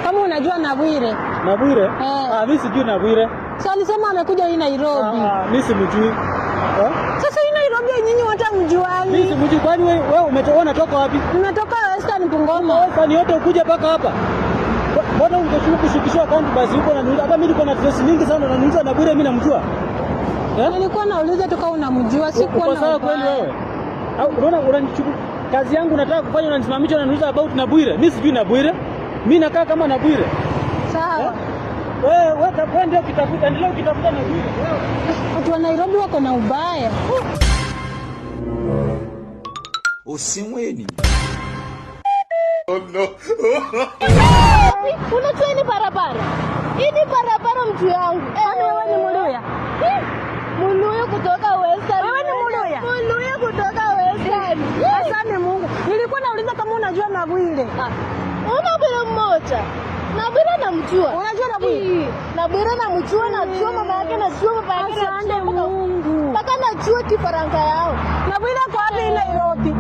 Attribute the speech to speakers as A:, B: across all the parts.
A: kama unajua Nabwire.
B: Nabwire? Mimi sijui Nabwire.
A: Sasa alisema amekuja hii Nairobi.
B: Mimi simjui.
A: Sasa hii Nairobi nyinyi wote mjuani.
B: Mimi simjui, kwani wewe umetoka toka wapi?
A: Nimetoka Western Bungoma.
B: Western yote ukuja paka hapa. Bwana ungeshuka kushukishwa account basi huko na hata mimi niko na stress nyingi sana na niuliza Nabwire mimi namjua.
A: Nilikuwa nauliza tu kama unamjua, sikuwa na.
B: Kwa sawa kweli wewe? Unaona unanichukua kazi yangu nataka kufanya unanisimamisha na unaniuliza about Nabwire. Mimi sijui Nabwire. Mimi nakaa kama Nabwire.
A: Sawa.
B: Wewe ndio ukitafuta, endelea ukitafuta Nabwire.
A: Watu wa Nairobi wako na ubaya.
C: Usimweni.
D: Oh no.
E: Unajua ni barabara. Hii ni barabara mtu yangu.
A: Wewe ni Muluya?
E: Muluya kutoka Western.
A: Wewe ni Muluya?
E: Muluya kutoka Western.
A: Asante Mungu. Nilikuwa nauliza kama unajua Nabwire.
E: Una bila mmoja. Nabwire namjua.
A: Unajua Nabwire?
E: Nabwire namjua, najua mama yake, najua baba yake,
A: asante Mungu.
E: Mpaka najua kifaranga yao.
A: Nabwire kwa wapi Nairobi?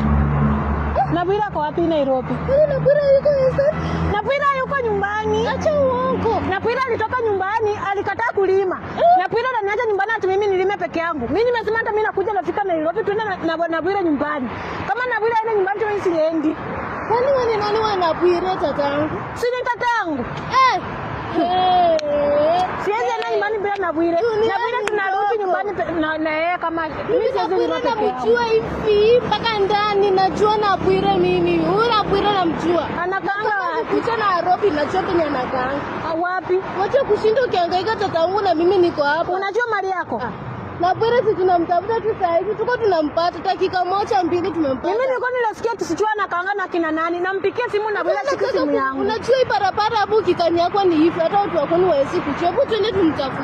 A: Nabwire kwa wapi Nairobi?
E: Nabwire yuko Western.
A: Nabwire yuko nyumbani.
E: Acha uongo.
A: Nabwire alitoka nyumbani, alikataa kulima. Nabwire ananiacha nyumbani ati mimi nilime peke yangu. Mimi nimesema hata mimi nakuja nafika Nairobi tuende na Nabwire nyumbani. Kama Nabwire aende nyumbani mimi siendi.
E: Kwani wewe ni nani wa Nabwire tatangu?
A: Si ni tatangu. Siwezi enda nyumbani bila Nabwire. Nabwire tunarudi nyumbani na yeye kama
E: mimi Nabwire namjua hivi mpaka ndani najua Nabwire mimi. Huyu Nabwire namjua.
A: Anakaanga wapi?
E: Kuja Nairobi najua penye anakaanga.
A: Wapi?
E: Wacha kushinda ukihangaika tatangu na mimi niko hapa.
A: Unajua mali yako?
E: Nabwire si tunamtafuta tu saa hizi, tuko tunampata dakika moja mbili tumempata.
A: Mimi nilikuwa nilasikia tusichua na kaanga na kina nani, nampikia simu na bila simu yangu.
E: Unajua hii barabara hapo kikanyakwa ni hivi, hata watu wako ni waezi kuchua. Hebu twende tumtafute.